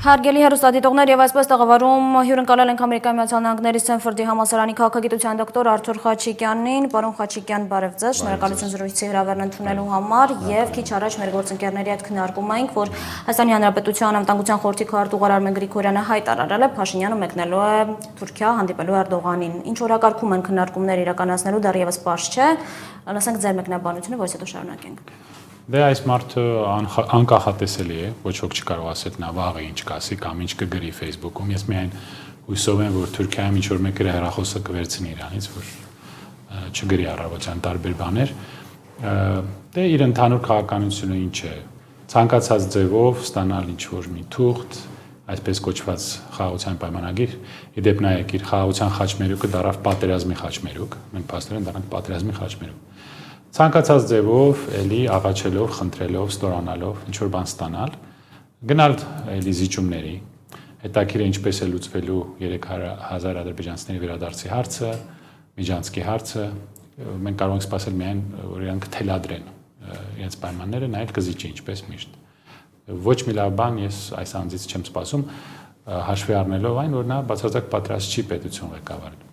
Հարգելի հեռուստադիտողներ եւ այսպես տաղավարում հյուրընկալել ենք Ամերիկայի Միացյալ Նահանգների Սթենֆորդի համալսարանի քաղաքագիտության դոկտոր Արթուր Խաչիկյանին։ Պարոն Խաչիկյան, բարև ձեզ, շնորհակալություն զրույցի հրավերն ընդունելու համար եւ քիչ առաջ մեր գործընկերների հետ քննարկում էինք, որ Հայաստանի Հանրապետության անվտանգության խորհրդի քարտուղար Արմեն Գրիգորյանը հայտարարել է Փաշինյանը մեկնելու է Թուրքիա հանդիպելու Էրդողանին։ Ինչ օրակարգում են քննարկումներ իրականացնելու դեռևս պարզ չէ։ Լսենք ձեր մեկնաբանությունը, որից հետո շարունակենք։ Դե այս մարդը անկախատեսելի է, ոչ ոք չկարող ասել նա վաղը ինչ կասի կամ ինչ կգրի Facebook-ում։ Ես միայն հույսով եմ, որ Թուրքիայում ինչ որ մեկը հեռախոսը կվերցնի իրանից, որ չգրի առավոտյան տարբեր բաներ։ Դե իր ընդհանուր քաղաքականությունը ինչ է։ Ցանկացած ձևով ստանալ ինչ որ մի թուղթ, այսպես կոչված խաղաղության պայմանագիր, իդեպ նայեք իր խաղաղության խաչմերուկը դարավ պատերազմի խաչմերուկ, մենք փաստորեն դրանք պատերազմի խաչմերուկ։ Ցանկացած ձևով էլի աղաչելով, խնդրելով, ստորանալով ինչ որ բան ստանալ, գնալ էլի զիջումների, հետաքրքիր է ինչպես է լուծվելու 3000 ադրբեջանցիների վերադարձի հարցը, Միջանցքի հարցը, մենք կարող ենք սպասել միայն որ իրանք թելադրեն իրենց պայմանները, նայել կզիջի ինչպես միշտ։ Ոչ մի լավ բան ես այս անձից չեմ սպասում, հաշվի առնելով այն, որ նա բացարձակ պատրաստ չի պետություն ղեկավարել։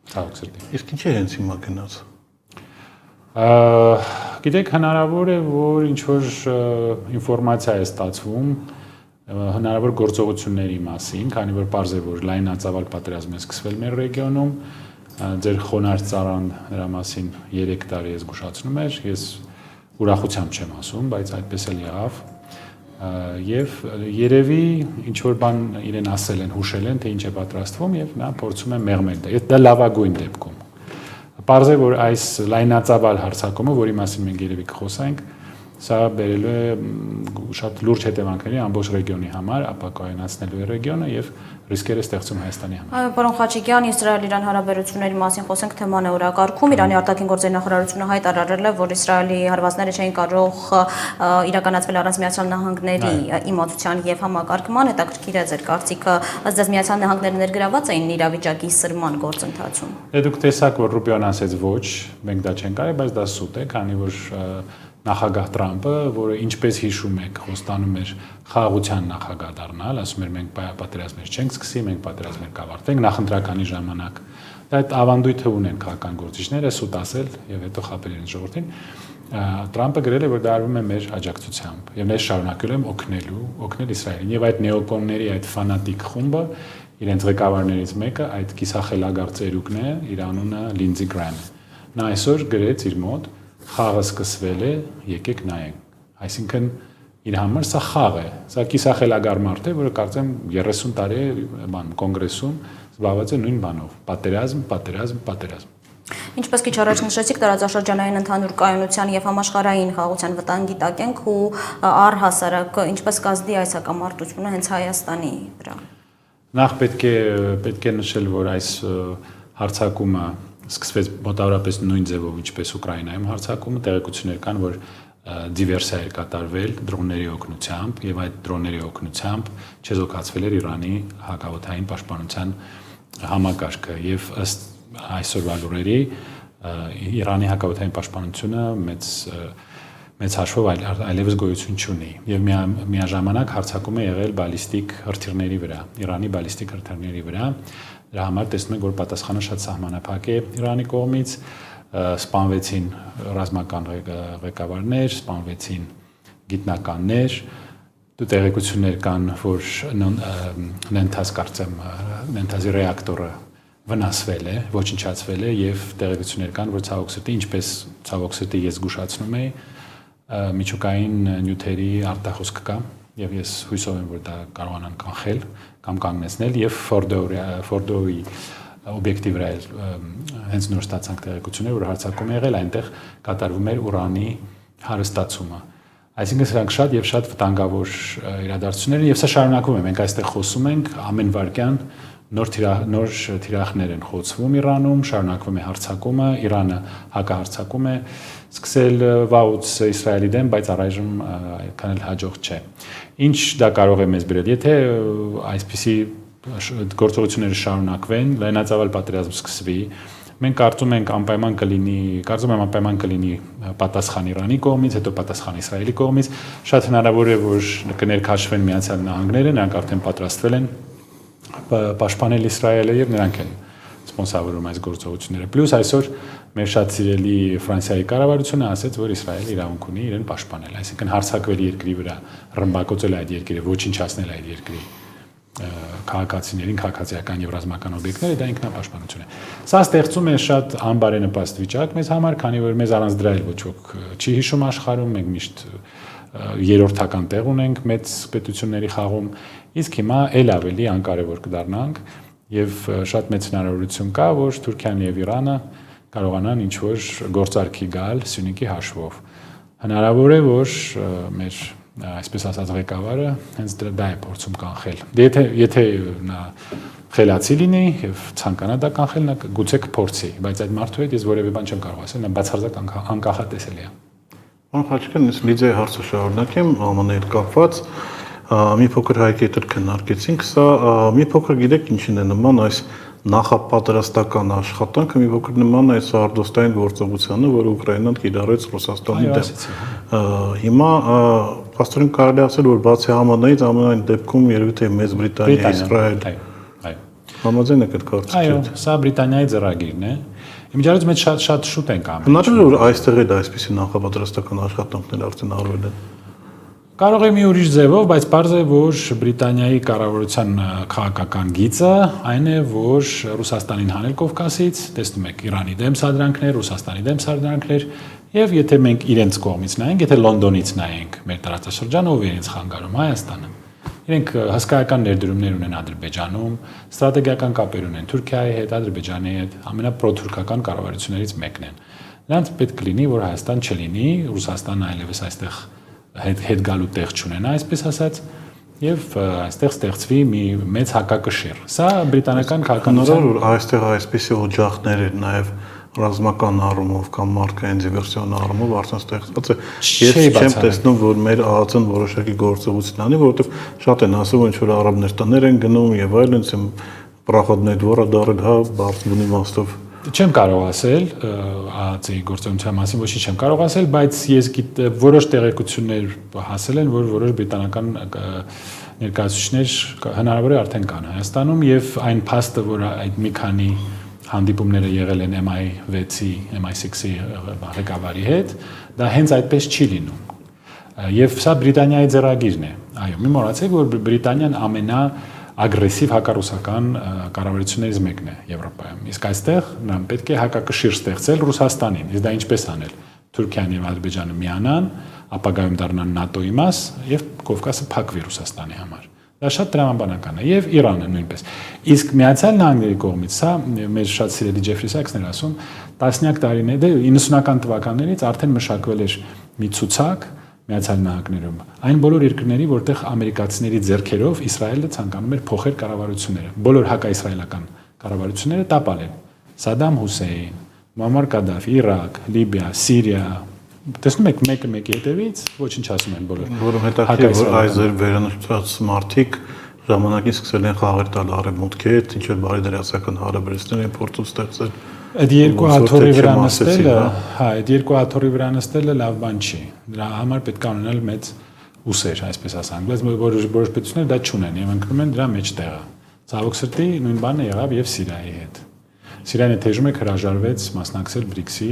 Ցավոք սրտի։ Իսկ ինչ է հենց հիմա գնաց։ Գիտեք, հնարավոր է, որ ինչ-որ ինֆորմացիա է ստացվում հնարավոր գործողությունների մասին, քանի որ պարզ է, որ լայնածավալ պատերազմ է սկսվել մեր ռեգիոնում, ձեր խոնարհ ծառան նրա մասին 3 տարի է զգուշացնում էր, ես ուրախությամբ չեմ ասում, բայց այդպես էլ եղավ, եւ երևի ինչ-որ բան իրեն ասել են, հուշել են, թե ինչ է պատրաստվում եւ նա փորձում է մեղմել դա։ Դա լավագույն դեպքում։ Պարզ է, որ այս լայնածավալ հարձակումը, որի մասին մենք երևի կխոսենք, սա բերելու է շատ լուրջ հետևանքների ամբողջ ռեգիոնի համար, ապակայունացնելու է ռեգիոնը եւ ռիսկեր է ստեղծում Հայաստանի համար։ Այո, պարոն Խաչիկյան, Իսրայել-Իրան հարաբերությունների մասին խոսենք, թեման է օրակարգում։ Իրանի արտաքին գործերի նախարարությունը հայտարարել է, որ Իսրայելի հարվածները չէին կարող իրականացվել առանց Միացյալ Նահանգների իմացության եւ համակարգման։ Հետաքրքիր է ձեր կարծիքը, ըստ ձեզ Միացյալ Նահանգները ներգրաված էին իրավիճակի սրման գործընթացում։ Դե դուք տեսաք, որ Ռուբիոն ասեց ոչ, մենք դա չենք արել, բայց դա սուտ է, քանի որ նախագահ Տրամպը, որը ինչպես հիշում եք, խոստանում էր խաղաղության նախագահ դառնալ, ասում էր մենք պատերազմներ չենք սկսի, մենք պատերազմներ կավարտենք նախընտրականի ժամանակ։ Դա այդ ավանդույթը ունեն քաղաքական գործիչները, սուտ ասել եւ հետո խաբել իրենց ժողովրդին։ Տրամպը գրել է, որ դա արվում է մեր աջակցությամբ եւ ես շարունակել եմ օգնել Իսրայելին եւ այդ նեոկոնների, այդ ֆանատիկ խումբը իրենց ղեկավարներից մեկը այդ կիսախելագար ծերուկն է, իր անունը Լինձի Գրահամը։ Նա այսօր գրեց իր մոտ խաղը սկսվել է, եկեք նայենք։ Այսինքն իր համար սա խաղ է, սա կիսախելագար մարդ է, որը կարծեմ 30 տարի է կոնգրեսում զբաղված է նույն բանով՝ պատերազմ։ Ինչպես քիչ առաջ նշեցիք, տարածաշրջանային ընդհանուր կայունության եւ համաշխարհային խաղաղության վտանգի տակ ենք ու առհասարակ ինչպես կազդի այս հակամարտությունը հենց Հայաստանի վրա։ Նախ պետք է նշել, որ այս հարձակումը սկսվեց մոտավորապես նույն ձևով, ինչպես Ուկրաինայում հարձակումը, տեղեկություններ կան, որ դիվերսիա էր կատարվել դրոնների օգնությամբ եւ այդ դրոնների օգնությամբ չեզոքացվել էր Իրանի հակաօդային պաշտպանության համակարգը եւ ըստ այսօրվա լուրերի Իրանի հակաօդային պաշտպանությունը մեծ հաշվով այլևս գոյություն չունի եւ միաժամանակ հարձակում է եղել բալիստիկ հրթիռների վրա, Իրանի բալիստիկ հրթիռների վրա։ Դրա համար տեսնում ենք, որ պատասխանը շատ սահմանափակ է Իրանի կողմից, սպանվեցին ռազմական ղեկավարներ, սպանվեցին գիտնականներ, տեղեկություններ կան, որ Նենթազի ռեակտորը վնասվել է, ոչնչացվել է եւ տեղեկություններ կան, որ ցավոք սրտի, ինչպես ցավոք սրտի ես զգուշացնում եի, միջուկային նյութերի արտախոսք կա եւ ես հույսով եմ, որ դա կարողանան կանխել կամ կանգնեցնել եւ Ֆորդոյի օբյեկտի վրա հենց նոր ստացանք տեղեկություններ, որ հարձակում եղել այնտեղ կատարվում էր ուրանի հարստացումը։ Այսինքն սրանք շատ եւ շատ վտանգավոր իրադարձություններ են եւ սա շարունակվում է։ Մենք այստեղ խոսում ենք ամեն վարքյան նոր թիրախներ են խոցվում Իրանում, շարունակվում է հարձակումը, Իրանը հակահարձակում է, սկսել վաղուց Իսրայելի դեմ, բայց առայժմ այդքան էլ հաջող չէ։ Ինչ դա կարող է մեզ բերել, եթե այսպիսի գործողությունները շարունակվեն, լայնածավալ պատերազմ սկսվի, մենք կարծում ենք անպայման կլինի պատասխան Իրանի կողմից, հետո պատասխան Իսրայելի կողմից, շատ հնարավոր է, որ կներքաշվեն Միացյալ Նահանգները, նրանք արդեն պատրաստվել են պաշտպանել Իսրայելը եւ նրանք են սպոնսորում այս գործողությունները։ Պլյուս այսօր մեր շատ սիրելի Ֆրանսիայի կառավարությունը ասաց, որ Իսրայելը իրավունք ունի իրեն պաշտպանել, այսինքն հարձակվել երկրի վրա, ռմբակոծել այդ երկիրը, ոչնչացնել այդ երկրի քաղաքացիներին, քաղաքացիական եւ ռազմական օբյեկտները, դա ինքնապաշտպանություն է։ Սա ստեղծում է շատ անբարենպաստ վիճակ մեզ համար, քանի որ մեզ առանց դրա էլ ոչ ոք չի հիշում աշխարհում, մենք միշտ երրորդական տեղ ունենք մեծ պետությունների խաղում, իսկ հիմա ել ավելի անկարևոր կդառնանք եւ շատ մեծ հնարավորություն կա, որ Թուրքիան եւ Իրանը կարողանան ինչ-որ գործարքի գալ Սյունիքի հաշվով։ Հնարավոր է, որ մեր այսպես ասած ղեկավարը հենց դա է փորձում կանխել։ Եթե նա խելացի լինի եւ ցանկանա դա կանխել, նա գուցե կփորձի, բայց այդ մարդու հետ ես որևէ բան չեմ կարող ասել, նա բացարձակ անկախատեսելի է։ Անխաչքան ես Լիդիայի հարցը շարունակեմ, ԱՄՆ-ի հետ կապված մի փոքր հայկետ քննարկեցինք, սա մի փոքր գիտեք ինչին է նման այս նախապատրաստական աշխատանքը, մի փոքր նման այս արդոստային գործողությանը, որը Ուկրաինան կիրառեց Ռուսաստանի դեմ։ Հիմա փաստորեն կարելի ասել, որ բացի ԱՄՆ-ից, ամենայն դեպքում երևի թե Մեծ Բրիտանիա, Իսրայել։ Այո։ Համաձայն եք այդ կարծիքով։ Այո, սա Բրիտանիայի ձեռագիրն է։ Իմիջիայլոց մեծ շատ շուտ են կամել։ Հնարավոր է որ այստեղ էլ այսպիսի նախապատրաստական աշխատանքներ արդեն արվել են։ Կարող է մի ուրիշ ձևով, բայց պարզ է, որ Բրիտանիայի կառավարության քաղաքական գիծը այն է, որ Ռուսաստանին հանել Կովկասից, տեսնում եք Իրանի դեմ սադրանքներ, Ռուսաստանի դեմ սադրանքներ, եւ եթե մենք իրենց կողմից նայենք, եթե Լոնդոնից նայենք մեր տարածաշրջանը, ով է իրենց խանգարում Հայաստանը։ Իրենք հսկայական ներդրումներ ունեն Ադրբեջանում, ստրատեգիական կապեր ունեն Թուրքիայի հետ, Ադրբեջանի հետ, ամենապրոթուրքական կառավարություններից մեկն են։ Նրանց պետք կլինի, որ Հայաստան չլինի, Ռուսաստանը այլևս այստեղ հետ գալու տեղ չունենա, այսպես ասած, եւ այստեղ ստեղծվի մի մեծ հակակշիռ։ Սա բրիտանական քաղաքականության որ այստեղ այսպիսի օջախներ են նաեւ ռազմական առումով կամ մարդկային դիվերսիոն առումով արդեն ստեղծված է։ Ես չեմ տեսնում, որ մեր ԱԱԾ-ն որոշակի գործողություն անի, որովհետեւ շատ են ասում, ինչ որ արաբներ տներ են գնում եւ այլն, ցեմ պրախոդներ դորա դարել, հա, բարձր իմաստով։ Չեմ կարող ասել ԱԱԾ-ի գործունեության մասին, ոչինչ չեմ կարող ասել, բայց ես որոշ տեղեկություններ հասել են, որ որոշ բրիտանական ներկայացուցիչներ հնարավոր է արդեն կան Հայաստանում եւ այն փաստը, որ այդ մի քանի հանդիպումները եղել են MI6-ի, MI6-ի ղեկավարի հետ, դա հենց այդպես չի լինում։ Եվ սա Բրիտանիայի ձեռագիրն է։ Այո, մի մոռացեք, որ Բրիտանիան ագրեսիվ հակառուսական կառավարություններից մեկն է Եվրոպայում։ Իսկ այստեղ նրան պետք է հակակշիռ ստեղծել Ռուսաստանին։ Իսկ դա ինչպես անել։ Թուրքիան եւ Ադրբեջանը միանան, ապագայում դառնան ՆԱՏՕ-ի մաս եւ Կովկասը փակվի Ռուսաստանի համար։ Դա շատ տրամաբանական է եւ Իրանը նույնպես։ Իսկ Միացյալ Նահանգների կողմից սա մեր շատ սիրելի Ջեֆրի Սաքսն էր ասում, տասնյակ տարիներ, 90-ական թվականներից արդեն մշակվել էր մի ցուցակ Միացյալ Նահանգներում։ Այն բոլոր երկրների, որտեղ ամերիկացիների ձեռքերով Իսրայելը ցանկանում էր փոխել կառավարությունները։ Բոլոր հակաիսրայելական կառավարությունները տապալել։ Սադամ Հուսեյն, Մուամմար Կադաֆի, Իրաք, Լիբիա, Սիրիա, տեսնում եք մեկը մեկի հետևից ոչինչ ասում են բոլոր։ Որը հետաքրքիր որ այս վերանշած մարդիկ ժամանակին սկսել են խաղեր տալ արևմուտքի հետ, ինչ որ բարի դերասական հարաբերություններ են փորձում ստեղծել։ Այդ երկու աթոռի վրա նստելը, հա, այդ երկու աթոռի վրա նստելը լավ բան չի։ Դրա համար պետք է ունենալ մեծ ուսեր, այսպես ասենք, բայց որոշ պետություններ դա չունեն եւ ընկնում են դրա մեջ տեղը։ Ցավոք սրտի նույն բանը եղավ եւ Սիրիայի հետ։ Սիրիան թեժում է հրաժարվեց մասնակցել BRICS-ի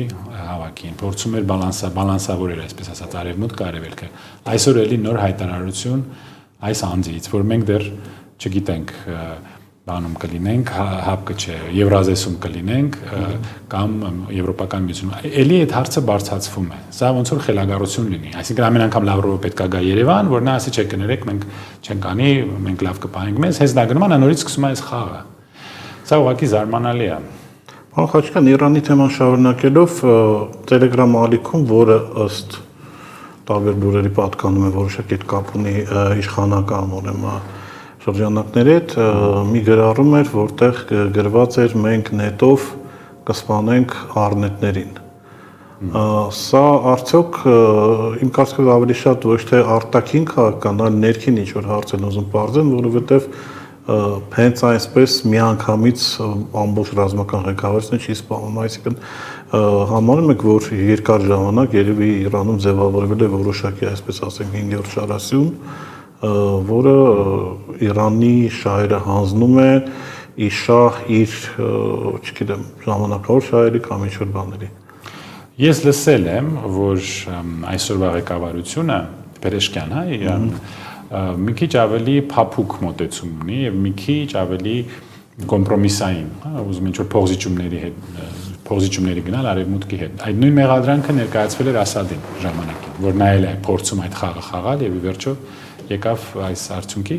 հավաքին, փորձում էր բալանսավորել, այսպես ասած, արևմուտքը, արևելքը։ Այսօր էլի նոր հայտարարություն այս անձից, որ մենք դեռ չգիտենք բանում կլինենք, հապկը չէ, Եվրազեսում կլինենք կամ Եվրոպական միությունում։ Էլի այդ հարցը բարձրացվում է։ Սա ոնց որ խելագարություն լինի։ Այսինքն ամեն անգամ Լավրովը պետք է գա Երևան, որ նա ասի չէ կներեք, մենք չենք անի, մենք լավ կպահենք մեզ, հենց դա գնում է, նորից սկսում է այս խաղը։ Սա ուղղակի զարմանալի է։ Պարոն Խաչիկյան, Իրանի թեման շարունակելով, Telegram ալիքում, որը ըստ տարբեր լուրերի պատկանում է որոշակի կապ ունի իշխանական ուրեմն շրջանակների հետ, մի գրառում էր, որտեղ գրված էր մենք նետով կսպանենք առնետներին։ Սա արդյոք իմ կարծիքով ավելի շատ ոչ թե արտաքին քաղաքական, այլ ներքին ինչ որ հարց են ուզում բարձեն, որովհետև հենց այսպես միանգամից ամբողջ ռազմական ղեկավարությունը չի սպանում, այսինքն համարում եք, որ երկար ժամանակ երևի Իրանում ձևավորվել է որոշակի, այսպես ասենք, 5-րդ շարասյուն, որը Իրանի շահերը հանձնում է իր շահ, իր, չգիտեմ, ժամանակավոր շահերի կամ ինչ-որ բաների։ Ես լսել եմ, որ այսօրվա ղեկավարությունը Պերեշկյան, հա, Իրան մի քիչ ավելի փափուկ մոտեցում ունի եւ մի քիչ ավելի կոմպրոմիսային, հա, ուզում ինչ-որ փողզիջումների գնալ արևմուտքի հետ։ Այդ նույն մեղադրանքը ներկայացվել էր Ասադին ժամանակին, որ նայել է փորձում այդ խաղը խաղալ եւ ի վերջո եկավ այս արդյունքի։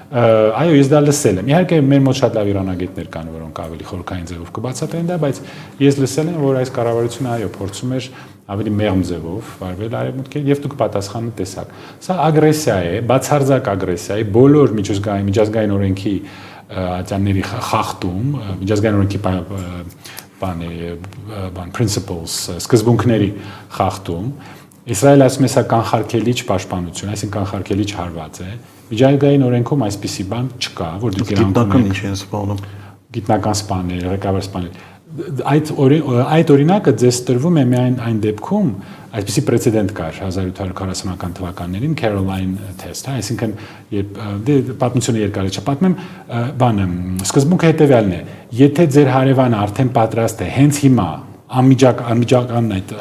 Այո, ես դա լսել եմ։ Իհարկե մեր մոտ շատ լավ իրանագետներ կան, որոնք ավելի խորքային ձևով կբացատրեն դա, բայց ես լսել եմ, որ այս կառավարությունը այո, փորձում էր ավելի մեղմ ձևով վարվել արևմուտքի եւ դուք պատասխանը տեսաք։ Սա ագրեսիա է, բացարձակ ագրեսիա է, բոլոր միջազգային օրենքի ատյանների խախտում, միջազգային օրենքի principles, սկզբունքների խախտում։ Իսրայելը ասում է սա կանխարգելիչ պաշտպանություն, այսինքն կանխարգելիչ հարված է։ Միջազգային օրենքում այսպիսի բան չկա, որ դուք գիտնական ինչ են սպանում։ Գիտնական սպանել, ղեկավար սպանել։ Այդ օրինակը ձեզ տրվում է միայն այն դեպքում, այսպիսի պրեցեդենտ կար 1840-ական թվականներին Caroline test, հա, այսինքն երբ պատմությունը երկար է չպատմեմ, բանը սկզբունքը հետևյալն է. եթե ձեր հարևանը արդեն պատրաստ է հենց հիմա անմիջական այդ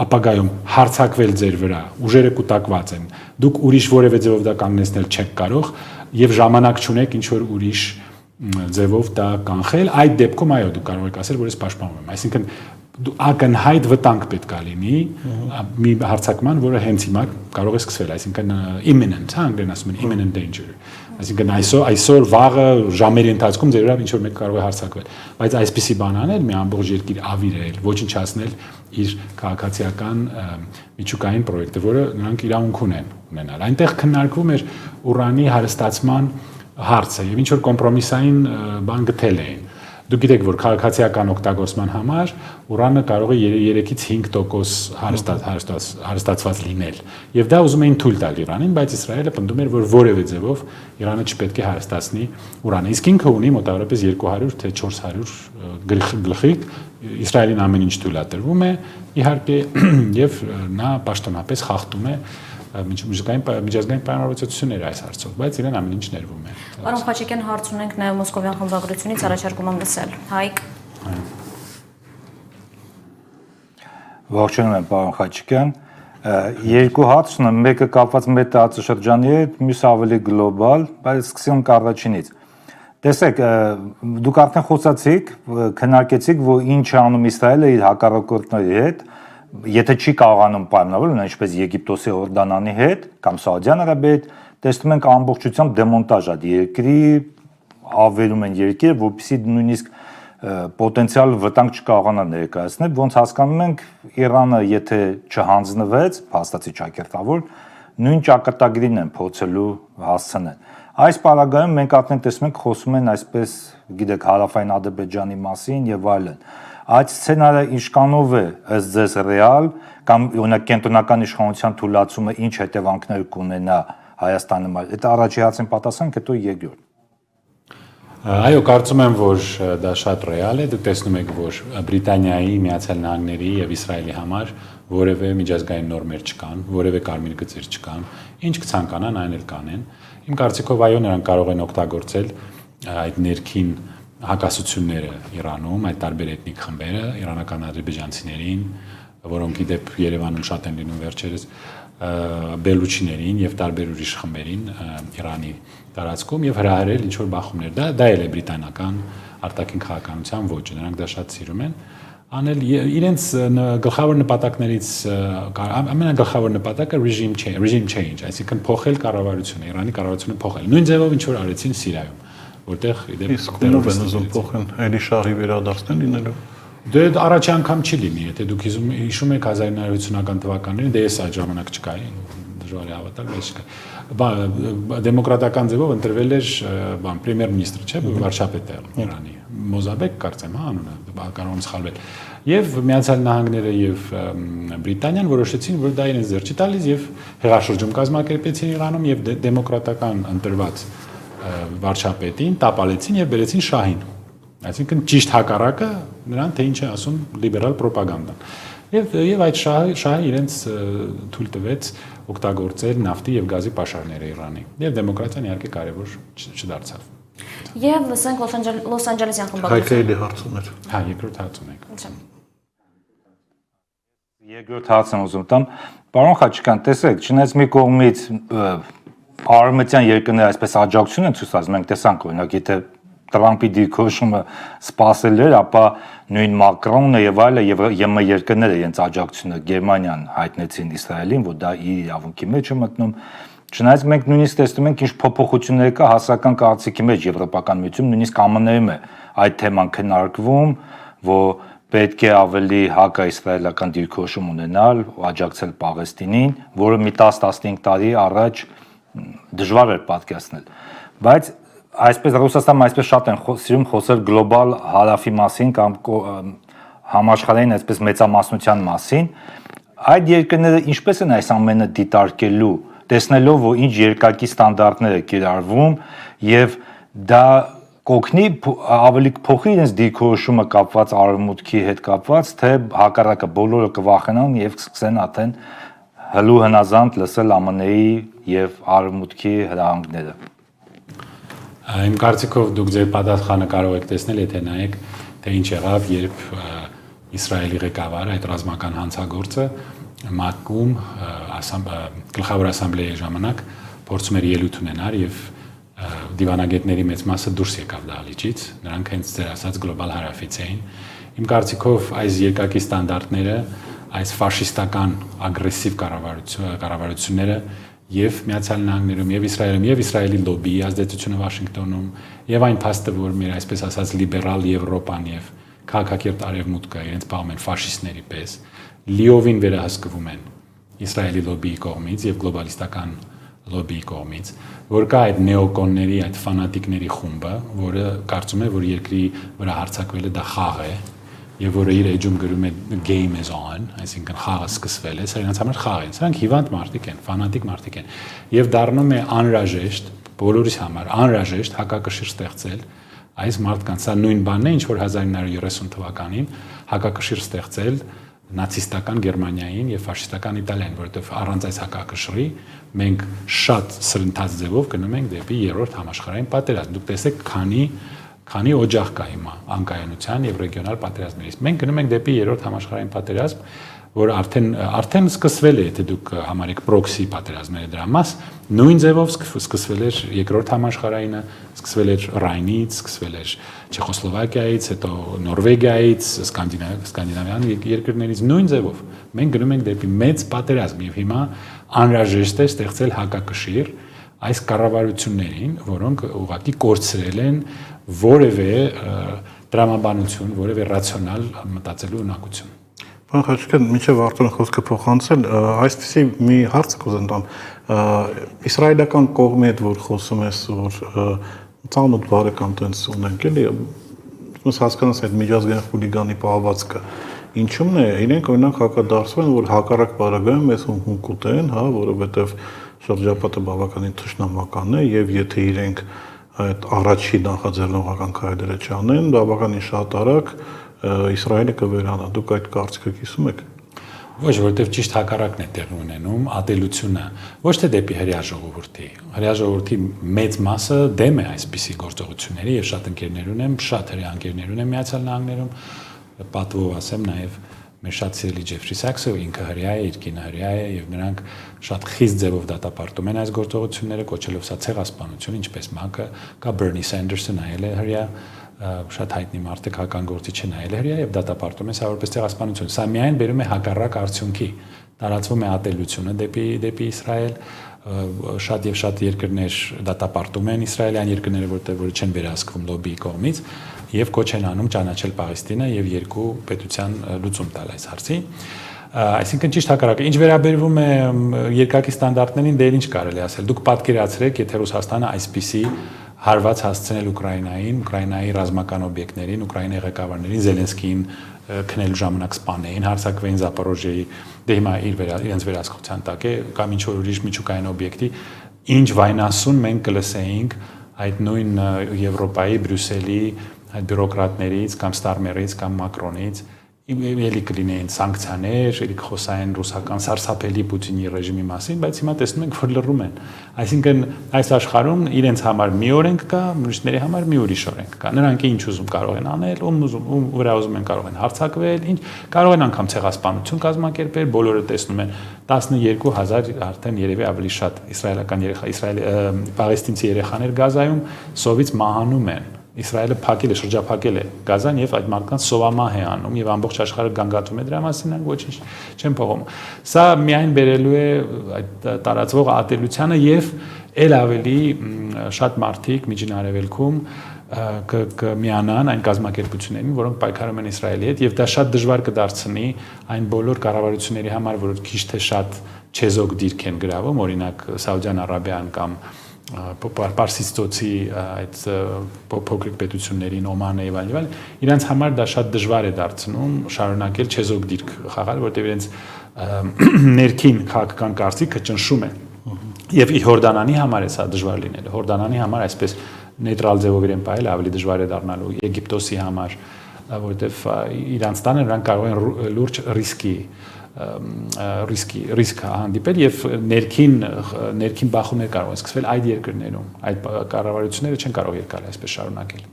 ապագայում հարցակվել ձեր վրա, ուժերը կուտակված են, դուք ուրիշ որևէ ձևով դա կանգնեցնել չեք կարող եւ ժամանակ չունեք ինչ որ ուրիշ ձևով դա կանխել, այդ դեպքում այո դուք կարող եք ասել, որ ես պաշտպանում եմ, այսինքն ակնհայտ վտանգ պետք է լինի մի հարցակման, որը հենց հիմա կարող է սկսվել, այսինքն imminent, հա, անգլերեն ասում են imminent danger, այսինքն այսօր վաղը ժամերի ընթացքում ձեր վրա ինչ որ մեկ կարող է հարցակվել, բայց այսպիսի բան անել, մի ամբողջ երկիր ավիրել, ոչնչացնել իր քաղաքացիական միջուկային պրոյեկտը, որը նրանք իրավունք ունենալ։ Այնտեղ քննարկվում էր ուրանի հարստացման հարցը եւ ինչ որ կոմպրոմիսային բան գտել էին։ Դուք գիտեք, որ քաղաքացիական օգտագործման համար ուրանը կարող է 3-ից 5% հարստացված լինել։ Եվ դա ուզում էին թույլ տալ Իրանին, բայց Իսրայելը պնդում էր, որ որևէ ձևով Իրանը չպետք է հարստացնի ուրանը։ Իսկ ինքը ունի մոտավորապես 200 թե 400 գլխիկ, Իսրայելին ամեն ինչ թույլատրվում է, իհարկե, եւ նա պաշտոնապես խախտում է միջազգային պայմանավորվածությունները այս հարցով, բայց իրեն ամեն ինչ ներվում է։ Պարոն Խաչիկյան, հարց ունենք նաև Մոսկովյան խմբագրությունից, առաջարկում եմ լսել։ Հայկ։ Ողջունում եմ, պարոն Խաչիկյան։ Երկու հարց ունեմ, մեկը կապված մեր տարածաշրջանի հետ, մյուսը ավելի գլոբալ, բայց սկսենք առաջինից։ Տեսեք, դուք արդեն խոսացիք, քննարկեցիք, որ ինչ է անում Իսրայելը իր հակառակորդների հետ, եթե չի կարողանում պայմանավորել, ինչպես Եգիպտոսի Հորդանանի հետ կամ Սաուդյան Արաբիայի հետ, տեսնում ենք ամբողջությամբ դեմոնտաժ է երկրի, ավերում են երկիրը, որպեսզի նույնիսկ պոտենցիալ վտանգ չկարողանա ներկայացնել, ոնց հասկանում ենք Իրանը, եթե չհանձնվեց, փաստացի ճակերտավոր, նույն ճակատագրին են փորձելու հասցնել։ Այս պարագայում մենք արդեն տեսնում ենք խոսում են այսպես, գիտեք, հարավային Ադրբեջանի մասին եւ այլն։ Այդ սցենարը ինչքանով է ըստ ձեզ ռեալ կամ օրինակ կենտրոնական իշխանության թույլատումը ինչ հետևանքներ կունենա Հայաստանում։ Այդ առաջի հարցին պատասխանք, հետո երկրորդ։ Այո, կարծում եմ, որ դա շատ ռեալ է։ Դուք տեսնում եք, որ Բրիտանիայի, Միացյալ Նահանգների եւ Իսրայելի համար որևէ միջազգային նորմեր չկան, որևէ կարմիր գծեր չկան, ինչ կցանկանան, այն էլ կանեն։ Իմ կարծիքով այո, նրանք կարող են օգտագործել այդ ներքին հակասությունները Իրանում, այդ տարբեր էթնիկ խմբերը, իրանական ադրբեջանցիներին, որոնք իդեպ Երևանում շատ են լինում վերջերս, բելուչիներին եւ տարբեր ուրիշ խմբերին Իրանի տարածքում եւ հրահրել ինչ որ բախումներ։ Դա էլ է բրիտանական արտաքին քաղաքականության ոճը, նրանք դա շատ սիրում են անել իրենց գլխավոր նպատակներից ամենագլխավոր նպատակը regime change, այսինքն փոխել կառավարությունը, Իրանի կառավարությունը փոխել։ Նույն ձևով ինչ որ արեցին Սիրիայում, որտեղ իդեպ ով են ուզում փոխել, էլի շահի վերադարձնել լինելու։ Դե առաջի անգամ չի լինի, եթե դուք հիշում եք 1950-ական թվականներին, դե ես այդ ժամանակ չկայի, դժվար է հավատալ, բայց չկա։ Դեմոկրատական ձևով ընտրվել էր պրեմիեր-մինիստրը, չէ՞, վարչապետը Իրանի, Մոզաբեկ կարծեմ, հա, անունը, կարող եմ սխալվել։ Եվ Միացյալ Նահանգները եւ Բրիտանիան որոշեցին, որ դա իրենց ձեռք չի տալիս եւ հեղաշրջում կազմակերպեցին Իրանում եւ դեմոկրատական ընտրված վարչապետին, տապալեցին եւ բերեցին շահին։ Այսինքն ճիշտ հակառակը նրան թե ինչ է ասում լիբերալ ռոպագանդան։ Եվ այդ շահը իրենց թույլ տվեց օգտագործել նավթի եւ գազի պաշարները Իրանի։ Եվ դեմոկրատիան իհարկե կարևոր չդարձավ։ Եվ լսենք Լոս Անջելեսյան խմբակցության։ Հայկերի հարց ուներ։ Հա, երկրորդ հարց ունենք։ Երկրորդ հարցն ուզում տամ, պարոն Խաչիկյան, տեսեք, չնայած մի կողմից արևմտյան երկրները այսպես աջակցություն են ցույց տալիս, մենք տեսանք օրինակ, եթե Տրամպի դիրքորոշումը սпасել էր, ապա նույն Մակրոնը եւ այլը եւ ԵՄ երկրները իրենց աջակցությունը Գերմանիան հայտնեցին Իսրայելին, որ դա իր իրավունքի մեջ է մտնում։ Չնայած մենք նույնիսկ տեսնում ենք ինչ փոփոխություններ կա հասարակական կարծիքի մեջ Եվրոպական միությունում, նույնիսկ ԱՄՆ-ում է այդ թեման քննարկվում, որ պետք է ավելի հակաիսրայելական դիրքորոշում ունենալ ու աջակցել Պաղեստինին, որը մի 10-15 տարի առաջ դժվար էր պատկերացնել։ Բայց այսպես Ռուսաստանը այսպես շատ են սիրում խոսել գլոբալ հարավի մասին կամ համաշխարհային այսպես մեծամասնության մասին, այդ երկրները ինչպես են այս ամենը դիտարկելու, տեսնելով որ ինչ երկակի ստանդարտներ է կիրառվում եւ դա կօգնի ավելի փոխի իրենց դիրքորոշումը կապված արևմուտքի հետ կապված, թե հակառակը բոլորը կվախենան եւ կսկսեն արդեն հլու հնազանդ լսել ԱՄՆ-ի եւ արևմուտքի հրահանգները։ Իմ կարծիքով դուք ձեր պատասխանը կարող եք տեսնել, եթե նայեք, թե ինչ եղավ, երբ Իսրայելի ղեկավարը այդ ռազմական հանցագործը ՄԱԿ-ում գլխավոր ասամբլեայի ժամանակ փորձում էր ելույթ ունենալ եւ դիվանագետների մեծ մասը դուրս եկավ դահլիճից, նրանք հենց ձեր ասած գլոբալ հարավից էին։ Իմ կարծիքով այս երկակի ստանդարտները, այս ֆաշիստական ագրեսիվ կառավարությունները եւ Միացյալ Նահանգներում եւ Իսրայելում եւ Իսրայելի լոբիի ազդեցությունը Վաշինգտոնում եւ այն փաստը, որ մեր այսպես ասած լիբերալ Եվրոպան եւ քաղաքակիրթ արևմուտքը իրենց պահում են ֆաշիստների պես, լիովին վերահսկվում են Իսրայելի լոբիի կողմից եւ գլոբալիստական լոբիի կողմից, որ կա այդ նեոկոնների, այդ ֆանատիկների խումբը, որը կարծում է, որ երկրի վրա հարձակվելը դա խաղ է եւ որը իր էջում գրում է game is on, այսինքն խաղը սկսվել է, սրանց համար խաղ են։ Սրանք հիվանդ մարդիկ են, ֆանատիկ մարդիկ են եւ դառնում է անհրաժեշտ բոլորիս համար անհրաժեշտ հակակշիռ ստեղծել այս մարդկանց։ Սա նույն բանն է, ինչ որ 1930 թվականին հակակշիռ ստեղծել նացիստական Գերմանիային եւ ֆաշիստական Իտալիային, որովհետեւ առանց այս հակակշռի մենք շատ սրընթաց ձևով գնում ենք դեպի երրորդ համաշխարհային պատերազմ։ Դուք տեսեք, քանի օջախ կա հիմա անկայունության եւ ռեգիոնալ պատերազմներից։ Մենք գնում ենք դեպի երրորդ համաշխարհային պատերազմ, որը արդեն սկսվել է, եթե դուք համարեք պրոքսի պատերազմները դրա մաս, նույն ձևով սկսվել էր երկրորդ համաշխարհայինը, սկսվել էր Ռայնից, սկսվել էր Չեխոսլովակիայից, հետո Նորվեգիայից, սկանդինավյան երկրներից նույն ձևով։ Մենք գնում ենք դեպի մեծ պատերազմ եւ հիմա անհրաժեշտ է ստեղծել հակակշիռ այս կառավարություններին, որոնք ուղղակի կորցրել են որևէ տրամաբանություն, որևէ ռացիոնալ մտածելու ունակություն։ Պարոն Խաչիկյան, մինչև Արտուրը խոսքը փոխանցել, այսպեսի մի հարց կուզեմ տամ։ Իսրայելական կողմի հետ որ խոսում ես, որ ծանոթ բարեկամ տենց ունենք, էլի, ոնց հասկանաս այդ միջազգային խուլիգանի պահվածքը ինչումն է, իրենք օրինակ հակադարձում են, որ հակառակ բարագայում մեզ հունկուտեն, հա, որովհետև շրջապատը բավականին թշնամական է եւ եթե իրենք այդ առաջի նախաձեռնողական քայլերը չանեն, բավականին շատ արագ Իսրայելը կվերանա։ Դուք այդ կարծիքը կիսում եք։ Ոչ, որովհետև ճիշտ հակառակն է տեղի ունենում, ատելությունը ոչ թե դեպի հրեա ժողովրդի։ Հրեա ժողովրդի մեծ մասը դեմ է այսպիսի գործողությունների եւ շատ ընկերներ ունեմ, շատ հրեա ընկերներ ունեմ Միացյալ Նահանգներում, պատվով ասեմ նաեւ մեր շատ սիրելի Ջեֆրի Սաքսը, ինքը հրեա է, իր կինը հրեա է եւ նրանք շատ խիստ ձևով դատապարտում են այս գործողությունները, կոչելով սա ցեղասպանություն, ինչպես ՄԱԿ-ը, կա Բերնի Սենդերսը նայել է հրեա, շատ հայտնի մարդ է քաղաքական գործիչ է նայել հրեա եւ դատապարտում է սա որպես ցեղասպանություն։ Սա միայն բերում է հակառակ արդյունքի, տարածվում է ատելությունը դեպի Իսրայել, շատ եւ շատ երկրներ դատապարտում են իսրայելյան երկրները, որը չեն վերահսկվում լոբիի կողմից եւ կոչ են անում ճանաչել Պաղեստինը եւ երկու պետության լուծում տալ այս հարցի։ Այսինքն ճիշտ հակառակը, ինչ վերաբերվում է երկակի ստանդարտներին, դե ինչ կարելի ասել։ Դուք պատկերացրեք, եթե Ռուսաստանը այսպիսի հարված հասցնել Ուկրաինայի ռազմական օբյեկտներին, Ուկրաինայի ղեկավարներին, Զելենսկիին քնելու ժամանակ սպանեին, հարձակվեին Զապորոժիեի, դե հիմա իրենց վերահսկողության տակ է, կամ ինչ որ ուրիշ միջուկային օբյեկտի, ինչ վայնասուն մենք կլսեինք այդ նույն Եվրոպայի, Բրյուսելի այդ բյուրոկրատներից կամ Ստարմերից կամ Մակրոնից ելի կլինեին սանկցիաներ, ելի կխոսային ռուսական սարսափելի Պուտինի ռեժիմի մասին, բայց հիմա տեսնում ենք, որ լռում են։ Այսինքն այս աշխարհում իրենց համար մի օրենք կա, մյուսների համար մի ուրիշ օրենք կա։ Նրանք ինչ ուզում կարող են անել, ում վրա ուզում են կարող են հարձակվել, ինչ կարող են անգամ ցեղասպանություն կազմակերպել, բոլորը տեսնում են 12000 արդեն երևի ավելի շատ իսրայելական պաղեստինցի երեխաներ Գազայում սովից մահանում են։ Իսրայելը փակել է, շրջափակել է Գազան եւ այդ մարդկանց սովամահ է անում եւ ամբողջ աշխարհը գանգատում է դրա մասին, ոչինչ չեն փողում։ Սա միայն բերելու է այդ տարածվող ատելությանը եւ ել ավելի շատ մարդիկ Միջին Արևելքում կմիանան այն կազմակերպություններին, որոնք պայքարում են Իսրայելի հետ եւ դա շատ դժվար կդարձնի այն բոլոր կառավարությունների համար, որոնք քիչ թե շատ չեզոք դիրք են գրավում, օրինակ Սաուդյան Արաբիան կամ Պարսից ծոցի այդ փոքրիկ պետություններին Օմանը եւ այլն, իրանց համար դա շատ դժվար է դարձնում շարունակել չեզոք դիրք խաղալ, որտեղ իրենց ներքին քաղաքական կարծիքը ճնշում է։ Եվ Հորդանանի համար է սա դժվար լինելը։ Հորդանանի համար այսպես նեյտրալ ձևով իրեն պահել ավելի դժվար է դառնալու Եգիպտոսի համար, որտեղ իրանց տանը նրանք կարող են լուրջ ռիսկ հանդիպել եւ ներքին բախումներ կարող են սկսվել այդ երկրներում, այդ կառավարությունները չեն կարող երկար այսպես շարունակել։